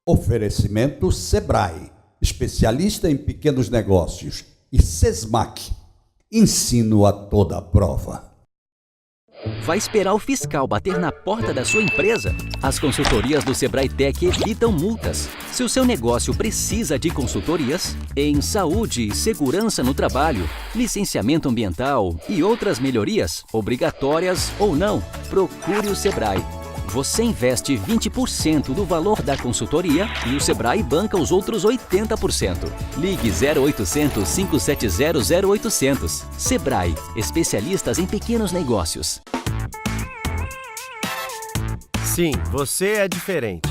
Oferecimento Sebrae, especialista em pequenos negócios, e Sesmac, ensino a toda prova. Vai esperar o fiscal bater na porta da sua empresa? As consultorias do Sebrae Tech evitam multas. Se o seu negócio precisa de consultorias em saúde e segurança no trabalho, licenciamento ambiental e outras melhorias, obrigatórias ou não, procure o Sebrae. Você investe 20% do valor da consultoria e o Sebrae banca os outros 80%. Ligue 0800 570 0800. Sebrae, especialistas em pequenos negócios. Sim, você é diferente.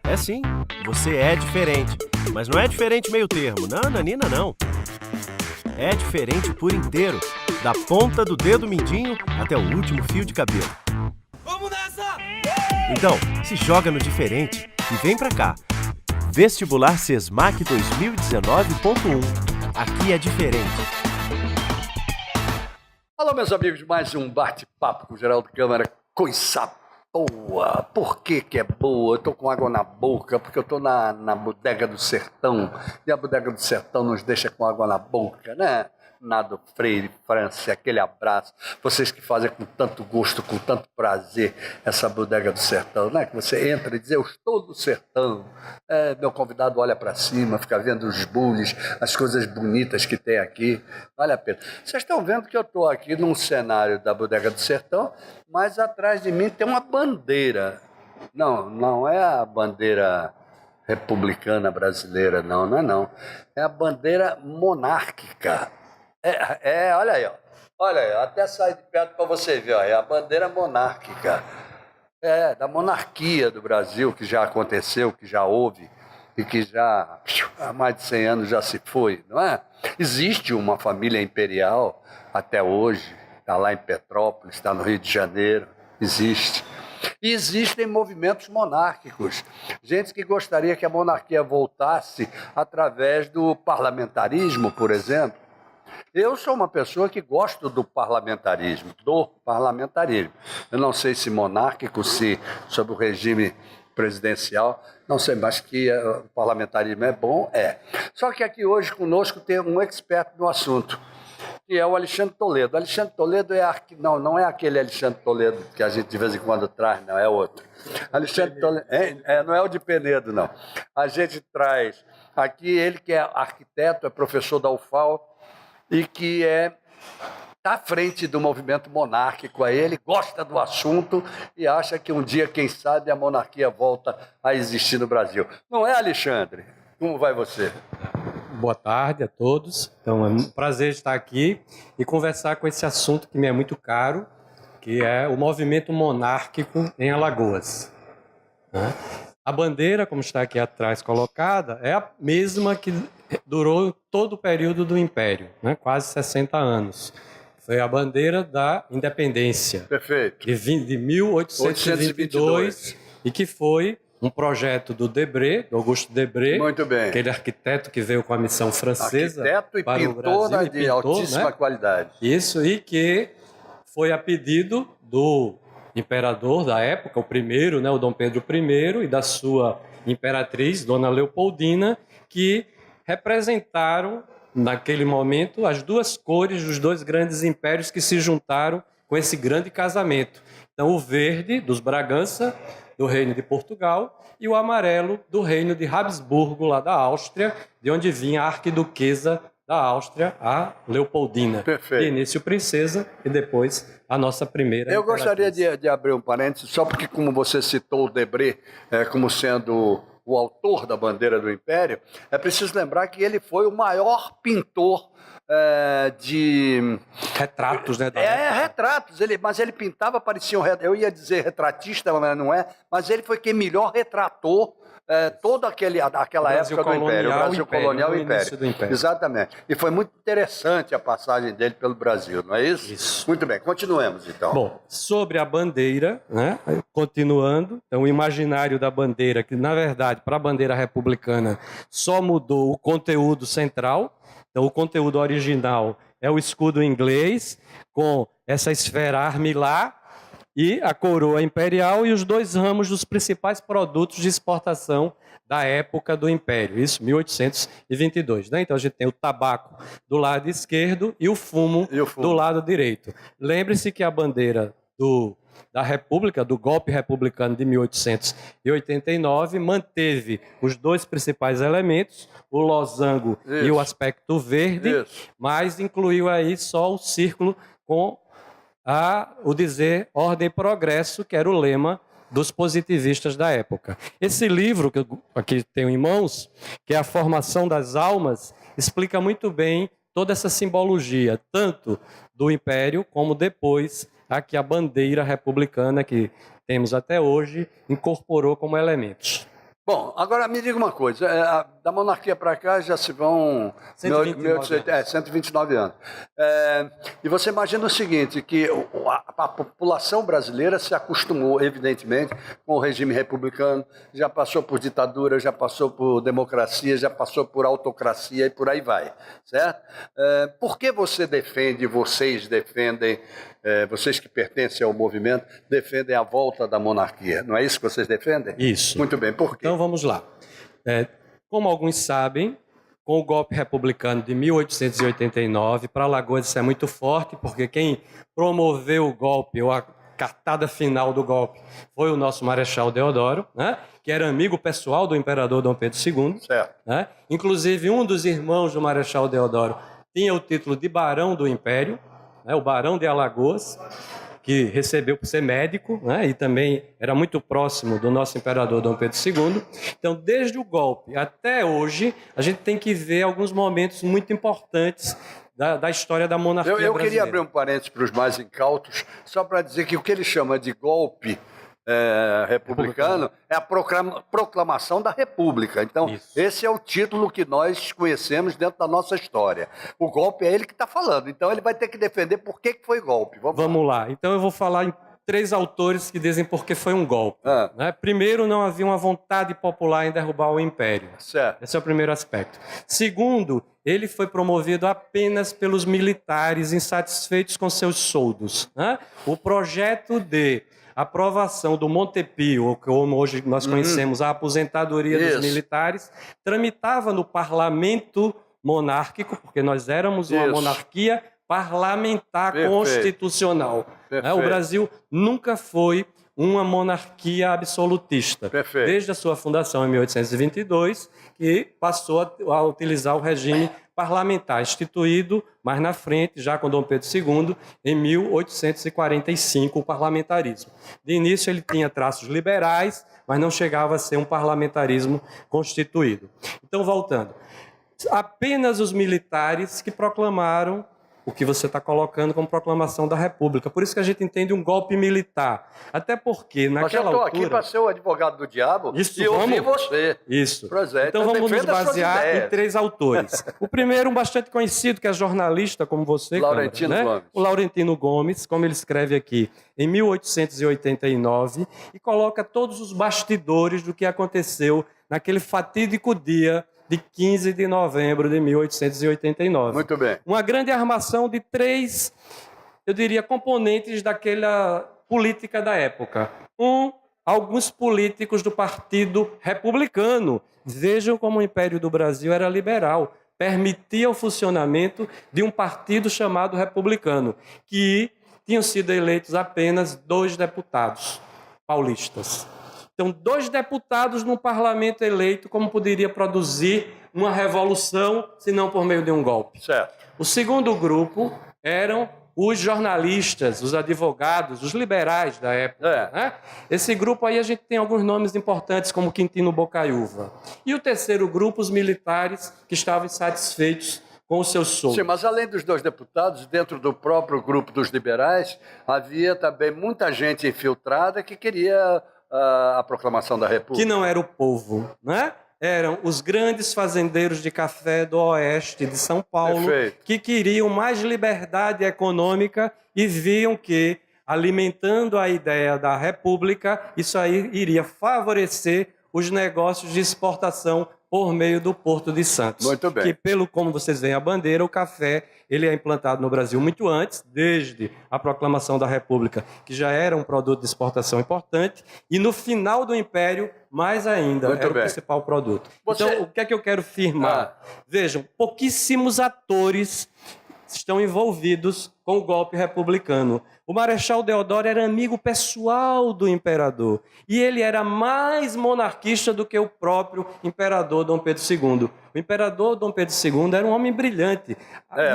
É sim, você é diferente. Mas não é diferente meio termo, não, Nanina, não. É diferente por inteiro, da ponta do dedo mindinho até o último fio de cabelo. Vamos nessa! Então, se joga no diferente e vem pra cá. Vestibular Sesmac 2019.1. Aqui é diferente. Alô, meus amigos, mais um bate-papo com o Geraldo Câmara. Coisa boa! Por que é boa? Eu tô com água na boca, porque eu tô na Bodega do Sertão. E a Bodega do Sertão nos deixa com água na boca, né? Nado Freire, França, aquele abraço. Vocês que fazem com tanto gosto, com tanto prazer, essa Bodega do Sertão, né? Que você entra e diz, eu estou do sertão. Meu convidado olha para cima, fica vendo os bullies, as coisas bonitas que tem aqui. Vale a pena. Vocês estão vendo que eu estou aqui num cenário da Bodega do Sertão, mas atrás de mim tem uma bandeira. Não é a bandeira republicana brasileira, não é não. É a bandeira monárquica. Olha aí, ó. Olha aí, até sair de perto para você ver, ó. É a bandeira monárquica. Da monarquia do Brasil, que já aconteceu, que já houve, e que já há mais de 100 anos já se foi, não é? Existe uma família imperial até hoje, está lá em Petrópolis, está no Rio de Janeiro, existe. E existem movimentos monárquicos, gente que gostaria que a monarquia voltasse através do parlamentarismo, por exemplo. Eu sou uma pessoa que gosto do parlamentarismo. Eu não sei se monárquico, se sob o regime presidencial, não sei, mas que o parlamentarismo é bom, é. Só que aqui hoje conosco tem um expert no assunto, que é o Alexandre Toledo. Alexandre Toledo não é aquele Alexandre Toledo que a gente de vez em quando traz, não, é outro. Alexandre Toledo, não é o de Penedo, não. A gente traz aqui ele que é arquiteto, é professor da UFAL, e que está à frente do movimento monárquico. Aí ele gosta do assunto e acha que um dia, quem sabe, a monarquia volta a existir no Brasil. Não é, Alexandre? Como vai você? Boa tarde a todos. Então, é um prazer estar aqui e conversar com esse assunto que me é muito caro, que é o movimento monárquico em Alagoas. A bandeira, como está aqui atrás colocada, é a mesma que durou todo o período do Império, né? Quase 60 anos. Foi a bandeira da independência. Perfeito. De 1822, e que foi um projeto do Debré, do Auguste Debré, muito bem, aquele arquiteto que veio com a missão francesa arquiteto e para pintor, o Brasil, de altíssima qualidade. Isso, e que foi a pedido do imperador da época, o primeiro, né, o Dom Pedro I, e da sua imperatriz, Dona Leopoldina, que representaram, naquele momento, as duas cores dos dois grandes impérios que se juntaram com esse grande casamento. Então, o verde, dos Bragança, do Reino de Portugal, e o amarelo, do Reino de Habsburgo, lá da Áustria, de onde vinha a arquiduquesa da Áustria, a Leopoldina. Perfeito. De início princesa e depois a nossa primeira Eu imperatriz. gostaria de abrir um parênteses, só porque como você citou o Debré como sendo o autor da bandeira do Império, é preciso lembrar que ele foi o maior pintor de retratos, né? Retratos. Mas ele pintava, parecia eu ia dizer retratista, mas não é. Mas ele foi quem melhor retratou toda aquela época do Império, o Brasil colonial e o Império. Exatamente. E foi muito interessante a passagem dele pelo Brasil, não é isso? Isso. Muito bem, continuemos então. Bom, sobre a bandeira, né? Continuando, então o imaginário da bandeira, que na verdade para a bandeira republicana só mudou o conteúdo central. Então o conteúdo original é o escudo inglês com essa esfera armilar e a coroa imperial e os 2 ramos dos principais produtos de exportação da época do Império, isso 1822. Né? Então a gente tem o tabaco do lado esquerdo e o fumo do lado direito. Lembre-se que a bandeira da República, do golpe republicano de 1889, manteve os 2 principais elementos, o losango e o aspecto verde, mas incluiu aí só o círculo com o dizer ordem e progresso, que era o lema dos positivistas da época. Esse livro, que eu aqui tenho em mãos, que é A Formação das Almas, explica muito bem toda essa simbologia, tanto do Império como depois aqui a bandeira republicana que temos até hoje incorporou como elementos. Bom, agora me diga uma coisa, da monarquia para cá já se vão 129 anos. E você imagina o seguinte, que a população brasileira se acostumou, evidentemente, com o regime republicano, já passou por ditadura, já passou por democracia, já passou por autocracia e por aí vai, certo? Por que vocês defendem, vocês que pertencem ao movimento, defendem a volta da monarquia? Não é isso que vocês defendem? Isso. Muito bem, por quê? Então vamos lá. Como alguns sabem, com o golpe republicano de 1889, para Alagoas isso é muito forte, porque quem promoveu o golpe, ou a cartada final do golpe, foi o nosso Marechal Deodoro, né? Que era amigo pessoal do imperador Dom Pedro II. Certo. Né? Inclusive, um dos irmãos do Marechal Deodoro tinha o título de Barão do Império, né? O Barão de Alagoas, que recebeu por ser médico, né, e também era muito próximo do nosso imperador Dom Pedro II. Então, desde o golpe até hoje, a gente tem que ver alguns momentos muito importantes da história da monarquia brasileira. Eu queria abrir um parênteses para os mais incautos, só para dizer que o que ele chama de golpe republicano é a proclamação da República. Então, esse é o título que nós conhecemos dentro da nossa história. O golpe é ele que está falando, então ele vai ter que defender por que foi golpe. Vamos lá. Então eu vou falar em 3 autores que dizem por que foi um golpe. Né? Primeiro, não havia uma vontade popular em derrubar o Império. Certo. Esse é o primeiro aspecto. Segundo, ele foi promovido apenas pelos militares insatisfeitos com seus soldos. Né? O projeto de aprovação do Montepio, ou como hoje nós conhecemos a aposentadoria dos militares, tramitava no parlamento monárquico, porque nós éramos uma monarquia parlamentar constitucional. O Brasil nunca foi uma monarquia absolutista. Desde a sua fundação em 1822, que passou a utilizar o regime parlamentar, instituído mais na frente, já com Dom Pedro II, em 1845, o parlamentarismo. De início ele tinha traços liberais, mas não chegava a ser um parlamentarismo constituído. Então, voltando, apenas os militares que proclamaram o que você está colocando como proclamação da República. Por isso que a gente entende um golpe militar. Até porque, naquela altura... Mas eu estou aqui para ser o advogado do diabo e ouvir você. Isso. Então vamos nos basear em 3 autores. O primeiro, um bastante conhecido, que é jornalista, como você, Laurentino Gomes. O Laurentino Gomes, como ele escreve aqui, em 1889, e coloca todos os bastidores do que aconteceu naquele fatídico dia de 15 de novembro de 1889. Muito bem. Uma grande armação de 3, eu diria, componentes daquela política da época. Alguns políticos do Partido Republicano. Vejam como o Império do Brasil era liberal. Permitia o funcionamento de um partido chamado Republicano, que tinham sido eleitos apenas 2 deputados paulistas. Então, 2 deputados no parlamento eleito, como poderia produzir uma revolução, se não por meio de um golpe? Certo. O segundo grupo eram os jornalistas, os advogados, os liberais da época. Né? Esse grupo aí a gente tem alguns nomes importantes, como Quintino Bocaiúva. E o terceiro grupo, os militares que estavam insatisfeitos com os seus soldos. Sim, mas além dos 2 deputados, dentro do próprio grupo dos liberais, havia também muita gente infiltrada que queria a proclamação da República. Que não era o povo, né? Eram os grandes fazendeiros de café do oeste de São Paulo, que queriam mais liberdade econômica e viam que, alimentando a ideia da República, isso aí iria favorecer os negócios de exportação por meio do Porto de Santos. Muito bem. Que, pelo como vocês veem a bandeira, o café ele é implantado no Brasil muito antes, desde a proclamação da República, que já era um produto de exportação importante, e no final do Império, mais ainda, Muito era bem. o principal produto. Você- Então, o que é que eu quero firmar? Vejam, pouquíssimos atores estão envolvidos com o golpe republicano. O Marechal Deodoro era amigo pessoal do imperador e ele era mais monarquista do que o próprio imperador Dom Pedro II. O imperador Dom Pedro II era um homem brilhante,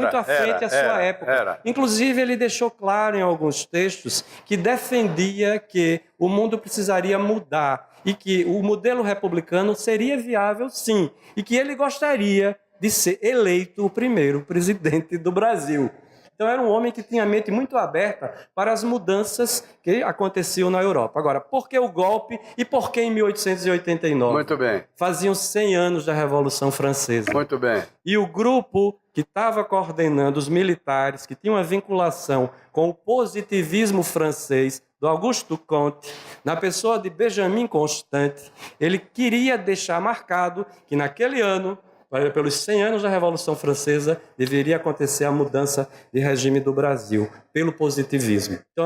muito à frente à sua época. Inclusive, ele deixou claro em alguns textos que defendia que o mundo precisaria mudar e que o modelo republicano seria viável, sim, e que ele gostaria de ser eleito o primeiro presidente do Brasil. Então era um homem que tinha a mente muito aberta para as mudanças que aconteciam na Europa. Agora, por que o golpe e por que em 1889? Muito bem. Faziam 100 anos da Revolução Francesa. Muito bem. E o grupo que estava coordenando os militares, que tinha uma vinculação com o positivismo francês, do Auguste Comte, na pessoa de Benjamin Constant, ele queria deixar marcado que naquele ano, pelos 100 anos da Revolução Francesa, deveria acontecer a mudança de regime do Brasil, pelo positivismo. Então,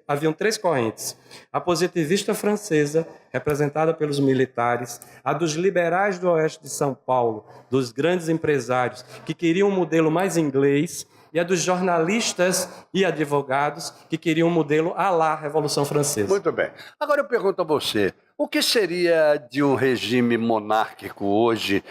haviam três correntes. A positivista francesa, representada pelos militares, a dos liberais do oeste de São Paulo, dos grandes empresários, que queriam um modelo mais inglês, e a dos jornalistas e advogados, que queriam um modelo à la Revolução Francesa. Muito bem. Agora eu pergunto a você, o que seria de um regime monárquico hoje,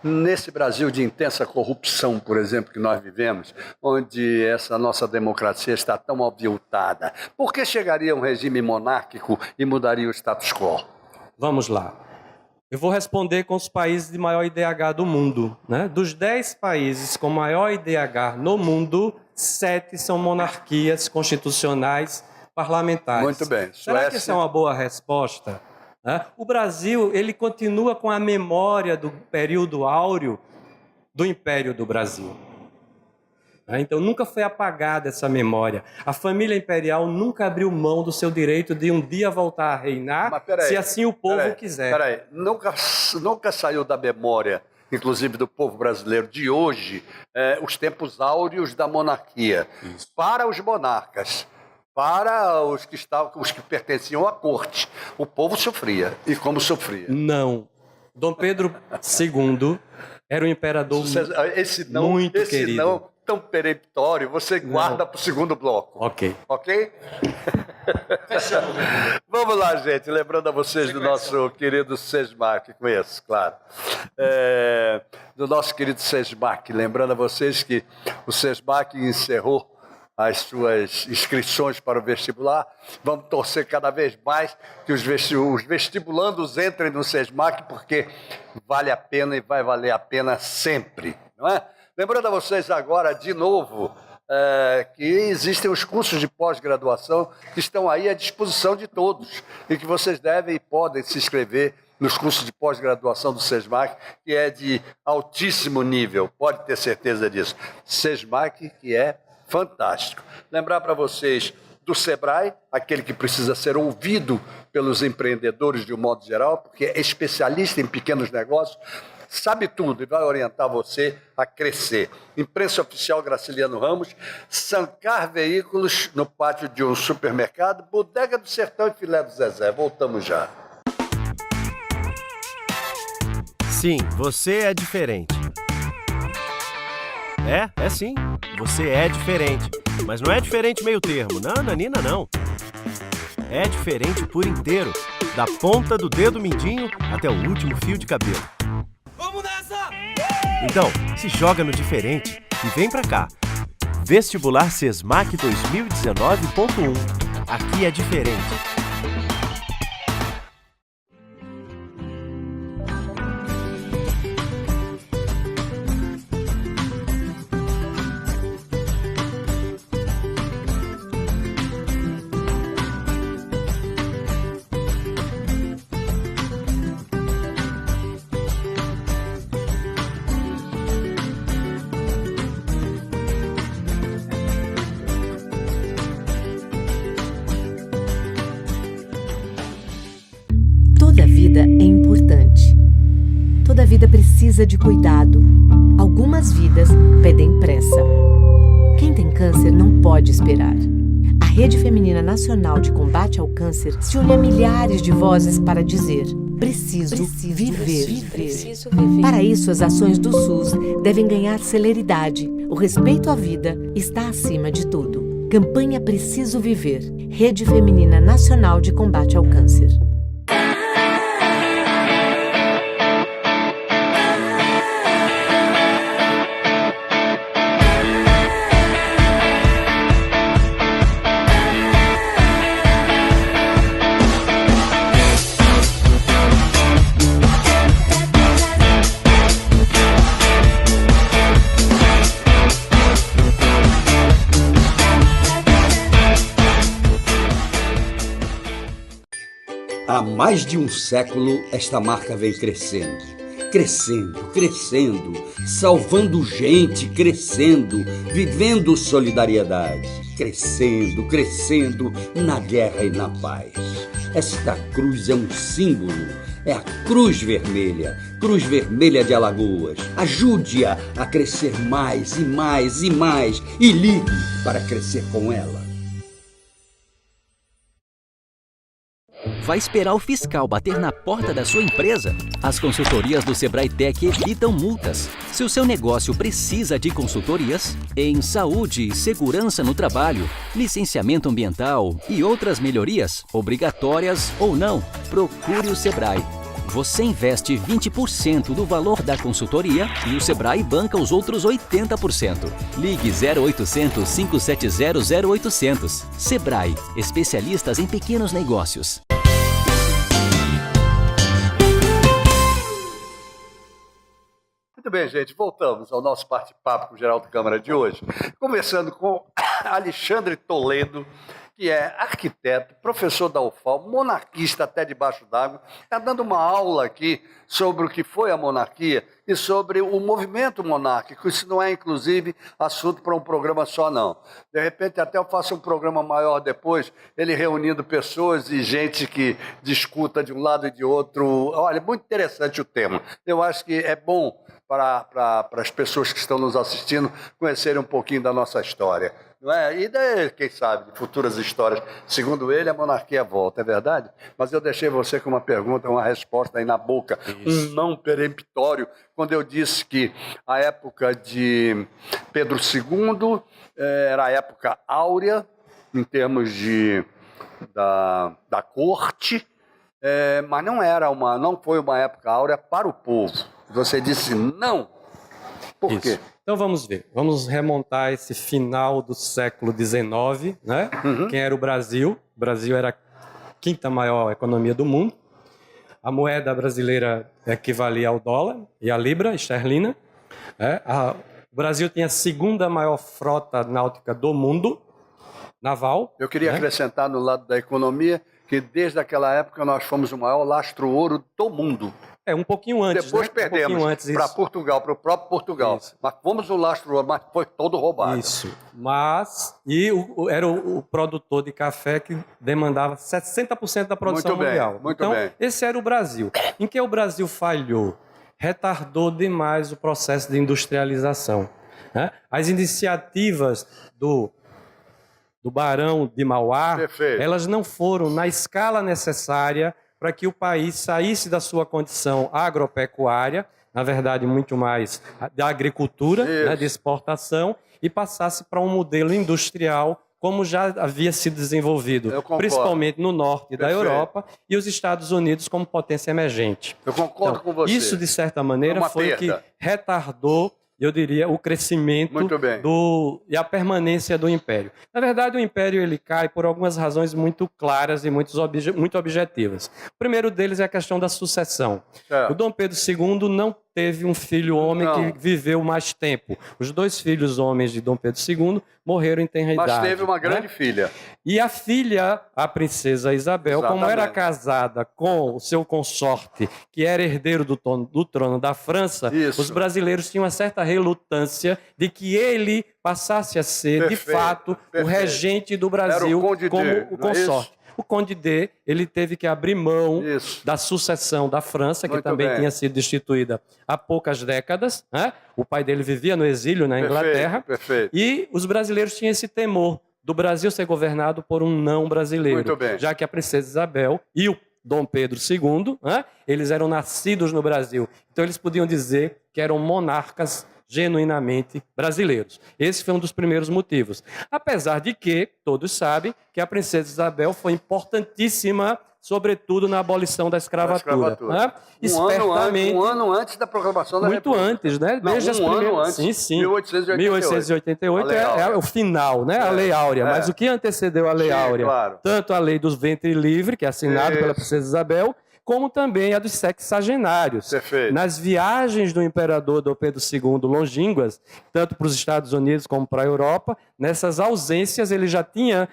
nesse Brasil de intensa corrupção, por exemplo, que nós vivemos, onde essa nossa democracia está tão aviltada? Por que chegaria um regime monárquico e mudaria o status quo? Vamos lá. Eu vou responder com os países de maior IDH do mundo, né? Dos 10 países com maior IDH no mundo, 7 são monarquias constitucionais parlamentares. Muito bem. Será que essa é uma boa resposta? O Brasil, ele continua com a memória do período áureo do Império do Brasil. Então, nunca foi apagada essa memória. A família imperial nunca abriu mão do seu direito de um dia voltar a reinar, se assim o povo quiser. Peraí, nunca saiu da memória, inclusive do povo brasileiro de hoje, os tempos áureos da monarquia. Isso. Para os monarcas, para os que pertenciam à corte, o povo sofria. E como sofria? Não. Dom Pedro II era um imperador muito querido. Não tão peremptório, você guarda para o segundo bloco. Ok. Ok? Vamos lá, gente. Lembrando a vocês do nosso querido Sesmac, conheço, claro. Do nosso querido Sesmac. Lembrando a vocês que o Sesmac encerrou as suas inscrições para o vestibular. Vamos torcer cada vez mais que os vestibulandos entrem no Sesmac, porque vale a pena e vai valer a pena sempre, não é? Lembrando a vocês agora, de novo, que existem os cursos de pós-graduação que estão aí à disposição de todos e que vocês devem e podem se inscrever nos cursos de pós-graduação do Sesmac, que é de altíssimo nível, pode ter certeza disso. Sesmac, que é fantástico. Lembrar para vocês do Sebrae, aquele que precisa ser ouvido pelos empreendedores de um modo geral, porque é especialista em pequenos negócios, sabe tudo e vai orientar você a crescer. Imprensa Oficial Graciliano Ramos, Sancar Veículos no pátio de um supermercado, Bodega do Sertão e Filé do Zezé. Voltamos já. Sim, você é diferente. É sim, você é diferente. Mas não é diferente meio termo, não, Nanina, não. É diferente por inteiro, da ponta do dedo mindinho até o último fio de cabelo. Vamos nessa! Então, se joga no diferente e vem pra cá. Vestibular Sesmac 2019.1. Aqui é diferente. vida precisa de cuidado. Algumas vidas pedem pressa. Quem tem câncer não pode esperar. A Rede Feminina Nacional de Combate ao Câncer se une a milhares de vozes para dizer: preciso viver. Para isso, as ações do SUS devem ganhar celeridade. O respeito à vida está acima de tudo. Campanha Preciso Viver. Rede Feminina Nacional de Combate ao Câncer. Há mais de um século, esta marca vem crescendo, salvando gente, crescendo, vivendo solidariedade, crescendo na guerra e na paz. Esta cruz é um símbolo, é a Cruz Vermelha de Alagoas. Ajude-a a crescer mais e ligue para crescer com ela. Vai esperar o fiscal bater na porta da sua empresa? As consultorias do Sebrae Tech evitam multas. Se o seu negócio precisa de consultorias em saúde e segurança no trabalho, licenciamento ambiental e outras melhorias, obrigatórias ou não, procure o Sebrae. Você investe 20% do valor da consultoria e o Sebrae banca os outros 80%. Ligue 0800 570 0800. Sebrae, especialistas em pequenos negócios. Muito bem, gente, voltamos ao nosso bate-papo com o Geraldo Câmara de hoje, conversando com Alexandre Toledo, que é arquiteto, professor da UFAL, monarquista até debaixo d'água, está dando uma aula aqui sobre o que foi a monarquia e sobre o movimento monárquico. Isso não é, inclusive, assunto para um programa só, não. De repente, até eu faço um programa maior depois, ele reunindo pessoas e gente que discuta de um lado e de outro. Olha, muito interessante o tema. Eu acho que é bom para as pessoas que estão nos assistindo conhecerem um pouquinho da nossa história. Não é? E daí, quem sabe, de futuras histórias. Segundo ele, a monarquia volta, é verdade? Mas eu deixei você com uma pergunta, uma resposta aí na boca, um não peremptório, quando eu disse que a época de Pedro II era a época áurea, em termos da corte, mas não foi uma época áurea para o povo. Você disse não. Por quê? Então vamos ver. Vamos remontar esse final do século XIX, né? Quem era o Brasil? O Brasil era a quinta maior economia do mundo. A moeda brasileira equivalia ao dólar e à libra esterlina. O Brasil tinha a segunda maior frota náutica do mundo, naval. Eu queria acrescentar no lado da economia que desde aquela época nós fomos o maior lastro-ouro do mundo. Um pouquinho antes. Depois perdemos para Portugal, para o próprio Portugal. Isso. Mas fomos o lastro-ouro, mas foi todo roubado. Isso. Era o produtor de café que demandava 60% da produção mundial. Muito bem. Esse era o Brasil. Em que o Brasil falhou? Retardou demais o processo de industrialização. Né? As iniciativas do Barão de Mauá, elas não foram na escala necessária para que o país saísse da sua condição agropecuária, na verdade muito mais da agricultura, né, de exportação, e passasse para um modelo industrial como já havia sido desenvolvido, principalmente no norte da Europa, e os Estados Unidos como potência emergente. Eu concordo com você. Isso, de certa maneira, foi o que retardou, eu diria, o crescimento e a permanência do Império. Na verdade, o Império ele cai por algumas razões muito claras e muito objetivas. O primeiro deles é a questão da sucessão. O Dom Pedro II não teve um filho homem que viveu mais tempo. Os dois filhos homens de Dom Pedro II morreram em tenra idade. Mas teve uma grande filha. E a filha, a princesa Isabel, como era casada com o seu consorte, que era herdeiro do trono da França, os brasileiros tinham uma certa relutância de que ele passasse a ser, de fato, o regente do Brasil como o consorte. o Conde D ele teve que abrir mão da sucessão da França, que Muito também bem. tinha sido destituída há poucas décadas, né? O pai dele vivia no exílio na Inglaterra, Perfeito. e os brasileiros tinham esse temor do Brasil ser governado por um não brasileiro, Muito bem. já que a princesa Isabel e o Dom Pedro II, né, eles eram nascidos no Brasil. Então eles podiam dizer que eram monarcas genuinamente brasileiros. Esse foi um dos primeiros motivos. Apesar de que, todos sabem, que a princesa Isabel foi importantíssima, sobretudo na abolição da escravatura. Né? Um ano antes da proclamação da Muito República. antes, né? Não, Desde as primeiras... ano antes, Sim, sim. 1888. É o final, né? A Lei Áurea. Mas o que antecedeu a Lei Áurea? Claro. Tanto a Lei dos Ventre Livre, que é assinada pela princesa Isabel, como também a dos sexagenários. Perfeito. Nas viagens do imperador Dom Pedro II longínquas, tanto para os Estados Unidos como para a Europa, nessas ausências ele já tinha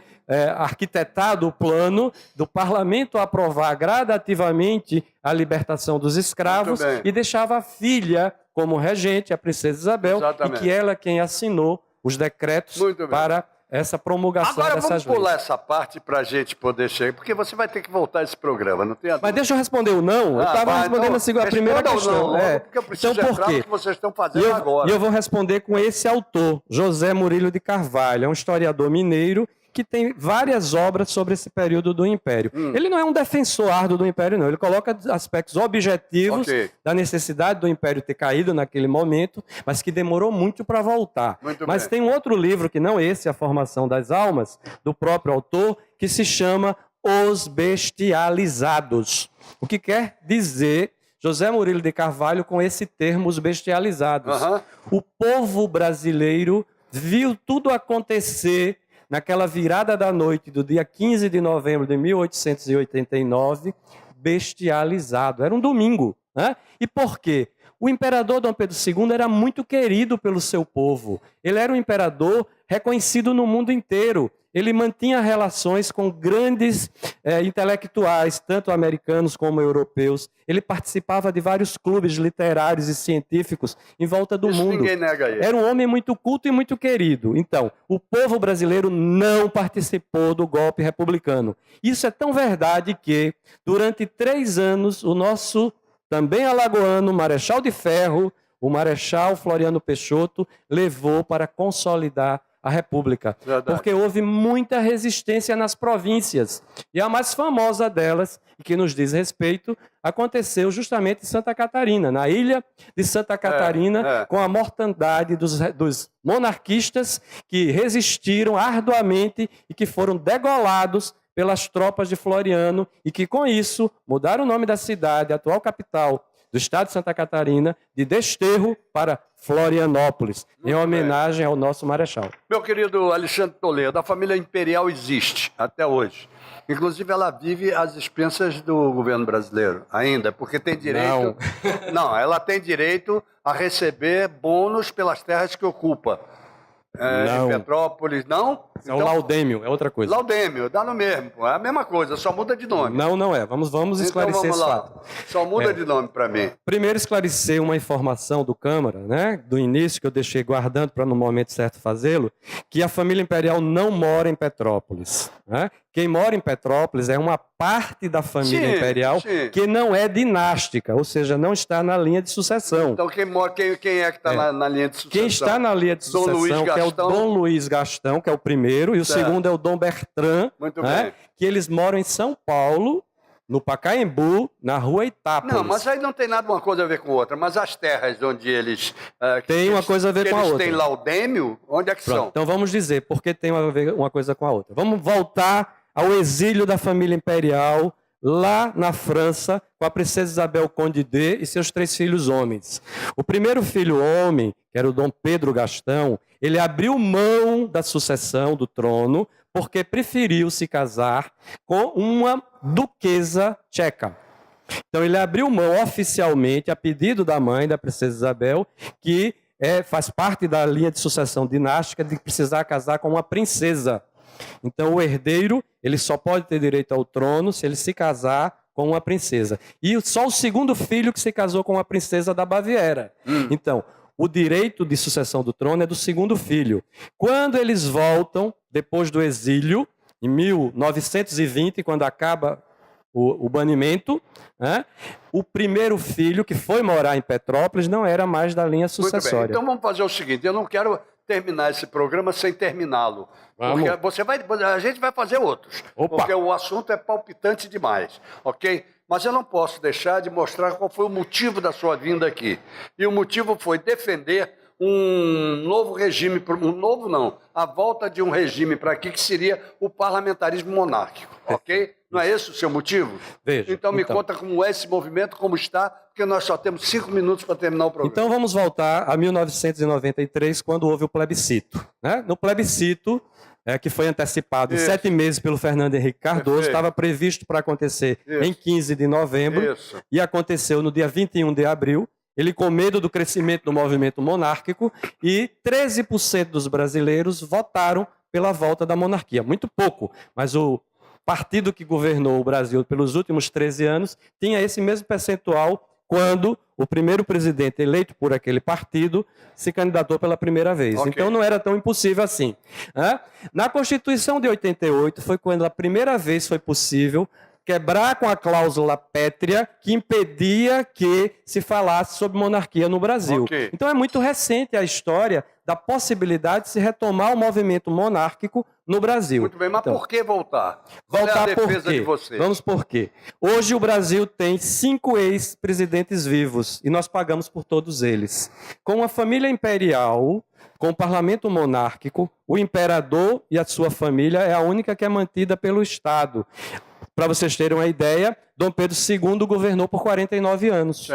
arquitetado o plano do parlamento aprovar gradativamente a libertação dos escravos e deixava a filha como regente, a princesa Isabel, Exatamente. e que ela quem assinou os decretos para essa promulgação Agora dessas leis. vamos pular essa parte para a gente poder chegar, porque você vai ter que voltar a esse programa, não tem a dúvida. Mas deixa eu responder o não. Eu estava respondendo a primeira questão. Porque eu preciso Então, por entrar quê? no que vocês estão fazendo agora. E eu vou responder com esse autor, José Murilo de Carvalho, é um historiador mineiro que tem várias obras sobre esse período do Império. Ele não é um defensor árduo do Império, não. Ele coloca aspectos objetivos da necessidade do Império ter caído naquele momento, mas que demorou muito para voltar. Mas tem um outro livro, que não esse, A Formação das Almas, do próprio autor, que se chama Os Bestializados. O que quer dizer José Murilo de Carvalho com esse termo, os bestializados? O povo brasileiro viu tudo acontecer naquela virada da noite do dia 15 de novembro de 1889, bestializado. Era um domingo. Né? E por quê? O imperador Dom Pedro II era muito querido pelo seu povo. Ele era um imperador reconhecido no mundo inteiro. Ele mantinha relações com grandes intelectuais, tanto americanos como europeus. Ele participava de vários clubes literários e científicos em volta do mundo. Ninguém nega isso. Era um homem muito culto e muito querido. Então, o povo brasileiro não participou do golpe republicano. Isso é tão verdade que, durante 3 anos, o nosso também alagoano Marechal de Ferro, o Marechal Floriano Peixoto, levou para consolidar a República. Verdade. Porque houve muita resistência nas províncias. E a mais famosa delas, e que nos diz respeito, aconteceu justamente em Santa Catarina, na ilha de Santa Catarina, com a mortandade dos monarquistas que resistiram arduamente e que foram degolados pelas tropas de Floriano e que, com isso, mudaram o nome da cidade, a atual capital do estado de Santa Catarina, de Desterro para Florianópolis, em homenagem ao nosso Marechal. Meu querido Alexandre Toledo, a família imperial existe até hoje. Inclusive, ela vive às expensas do governo brasileiro, ainda, porque tem direito... Não, ela tem direito a receber bônus pelas terras que ocupa. Em Petrópolis, não? É o Laudêmio, é outra coisa. Laudêmio, dá no mesmo, pô, é a mesma coisa, só muda de nome. Não é. Vamos esclarecer então, vamos esse fato. Só muda de nome para mim. Primeiro, esclarecer uma informação do Câmara, né, do início, que eu deixei guardando para no momento certo fazê-lo, que a família imperial não mora em Petrópolis. Né? Quem mora em Petrópolis é uma parte da família imperial que não é dinástica, ou seja, não está na linha de sucessão. Então, quem é que está na linha de sucessão? Quem está na linha de sucessão, que é o Dom Luiz Gastão, que é o primeiro, e o segundo é o Dom Bertrand, que eles moram em São Paulo, no Pacaembu, na rua Itápolis. Não, mas aí não tem nada uma coisa a ver com outra. Mas as terras onde eles... tem uma coisa a ver com a outra. Eles têm Laudêmio, onde é que são? Então vamos dizer, por que tem a ver uma coisa com a outra. Vamos voltar ao exílio da família imperial, lá na França, com a princesa Isabel Conde D e seus 3 filhos homens. O primeiro filho homem, que era o Dom Pedro Gastão, ele abriu mão da sucessão do trono porque preferiu se casar com uma duquesa tcheca. Então ele abriu mão oficialmente, a pedido da mãe da princesa Isabel, que faz parte da linha de sucessão dinástica, de precisar casar com uma princesa. Então o herdeiro ele só pode ter direito ao trono se ele se casar com uma princesa. E só o segundo filho que se casou com uma princesa da Baviera. Então, o direito de sucessão do trono é do segundo filho. Quando eles voltam, depois do exílio, em 1920, quando acaba o banimento, né? O primeiro filho que foi morar em Petrópolis não era mais da linha sucessória. Muito bem. Então vamos fazer o seguinte, eu não quero terminar esse programa sem terminá-lo. Vamos. Porque a gente vai fazer outros. Opa. Porque o assunto é palpitante demais, ok? Mas eu não posso deixar de mostrar qual foi o motivo da sua vinda aqui. E o motivo foi defender um novo regime, a volta de um regime para aqui que seria o parlamentarismo monárquico, ok? Não é esse o seu motivo? Veja. Então me conta como é esse movimento, como está, porque nós só temos 5 minutos para terminar o programa. Então vamos voltar a 1993, quando houve o plebiscito, né? No plebiscito, que foi antecipado 7 meses pelo Fernando Henrique Cardoso, estava previsto para acontecer em 15 de novembro, e aconteceu no dia 21 de abril. Ele com medo do crescimento do movimento monárquico, e 13% dos brasileiros votaram pela volta da monarquia. Muito pouco, mas o partido que governou o Brasil pelos últimos 13 anos tinha esse mesmo percentual quando o primeiro presidente eleito por aquele partido se candidatou pela primeira vez. Okay. Então não era tão impossível assim. Na Constituição de 88 foi quando a primeira vez foi possível quebrar com a cláusula pétrea que impedia que se falasse sobre monarquia no Brasil. Okay. Então é muito recente a história da possibilidade de se retomar o movimento monárquico no Brasil. Muito bem, mas então, por que voltar? Voltar é a defesa de vocês? Vamos por quê? Hoje o Brasil tem 5 ex-presidentes vivos e nós pagamos por todos eles. Com a família imperial, com o parlamento monárquico, o imperador e a sua família é a única que é mantida pelo Estado. Para vocês terem uma ideia, Dom Pedro II governou por 49 anos.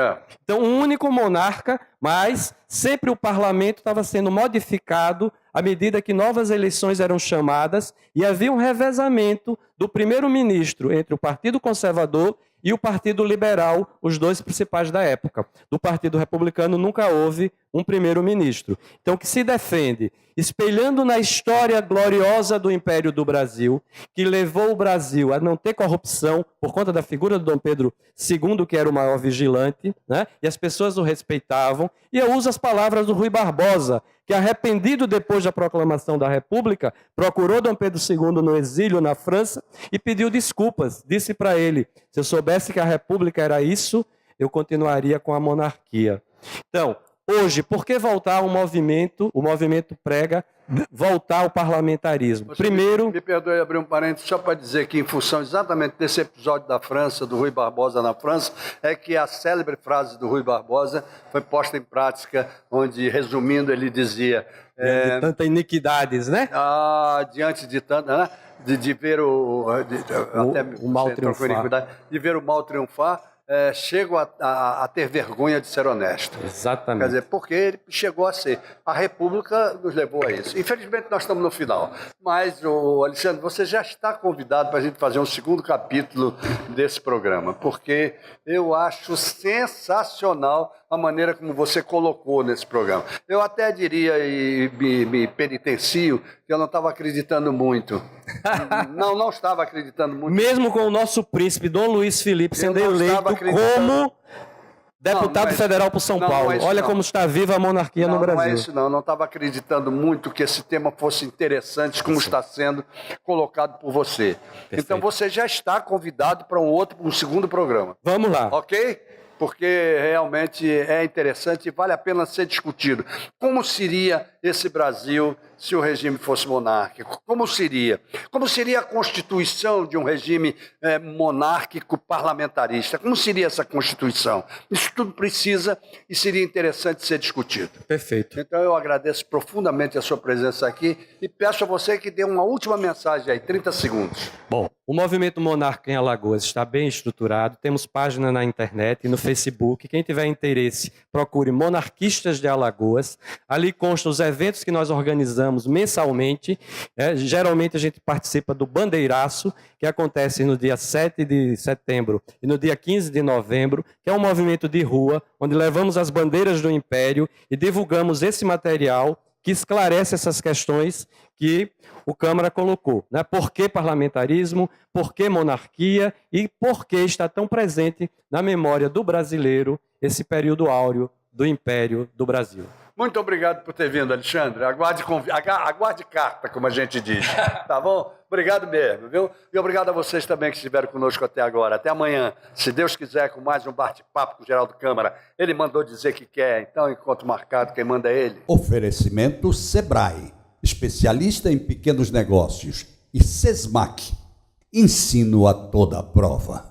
Então, um único monarca, mas sempre o parlamento estava sendo modificado à medida que novas eleições eram chamadas e havia um revezamento do primeiro-ministro entre o Partido Conservador e o Partido Liberal, os dois principais da época. Do Partido Republicano nunca houve um primeiro-ministro. Então, o que se defende, espelhando na história gloriosa do Império do Brasil, que levou o Brasil a não ter corrupção por conta da figura do Dom Pedro II, que era o maior vigilante, né? E as pessoas o respeitavam. E eu uso as palavras do Rui Barbosa, que arrependido depois da proclamação da República, procurou Dom Pedro II no exílio na França e pediu desculpas. Disse para ele, se eu soubesse que a República era isso, eu continuaria com a monarquia. Então, hoje, por que voltar ao movimento? O movimento prega voltar ao parlamentarismo. Primeiro... Me perdoe abrir um parênteses só para dizer que, em função exatamente desse episódio da França, do Rui Barbosa na França, é que a célebre frase do Rui Barbosa foi posta em prática, onde, resumindo, ele dizia... de tanta iniquidades, né? Diante de tanta... Né? De ver o mal triunfar. De ver o mal triunfar, chego a ter vergonha de ser honesto. Exatamente. Quer dizer, porque ele chegou a ser. A República nos levou a isso. Infelizmente, nós estamos no final. Mas, Alexandre, você já está convidado para a gente fazer um segundo capítulo desse programa, porque eu acho sensacional a maneira como você colocou nesse programa. Eu até diria, e me penitencio, que eu não estava acreditando muito. Não estava acreditando muito. Mesmo com o nosso príncipe, Dom Luiz Felipe, sendo eleito como deputado federal por São Paulo. Olha como está viva a monarquia no Brasil. Não é isso não estava acreditando muito que esse tema fosse interessante, como está sendo colocado por você. Perfeito. Então você já está convidado para um segundo programa. Vamos lá. Ok? Porque realmente é interessante e vale a pena ser discutido. Como seria esse Brasil se o regime fosse monárquico? Como seria? Como seria a constituição de um regime monárquico parlamentarista? Como seria essa constituição? Isso tudo precisa e seria interessante ser discutido. Perfeito. Então eu agradeço profundamente a sua presença aqui e peço a você que dê uma última mensagem aí, 30 segundos. Bom, o movimento Monarca em Alagoas está bem estruturado, temos página na internet e no Facebook. Quem tiver interesse, procure Monarquistas de Alagoas. Ali constam os eventos que nós organizamos mensalmente. Geralmente a gente participa do Bandeiraço, que acontece no dia 7 de setembro e no dia 15 de novembro, que é um movimento de rua, onde levamos as bandeiras do Império e divulgamos esse material que esclarece essas questões que o Câmara colocou, né? Por que parlamentarismo, por que monarquia e por que está tão presente na memória do brasileiro esse período áureo do Império do Brasil. Muito obrigado por ter vindo, Alexandre. Aguarde carta, como a gente diz. Tá bom? Obrigado mesmo, viu? E obrigado a vocês também que estiveram conosco até agora. Até amanhã, se Deus quiser, com mais um bate-papo com o Geraldo Câmara. Ele mandou dizer que quer, então, encontro marcado, quem manda é ele. Oferecimento Sebrae, especialista em pequenos negócios, e Sesmac, ensino a toda prova.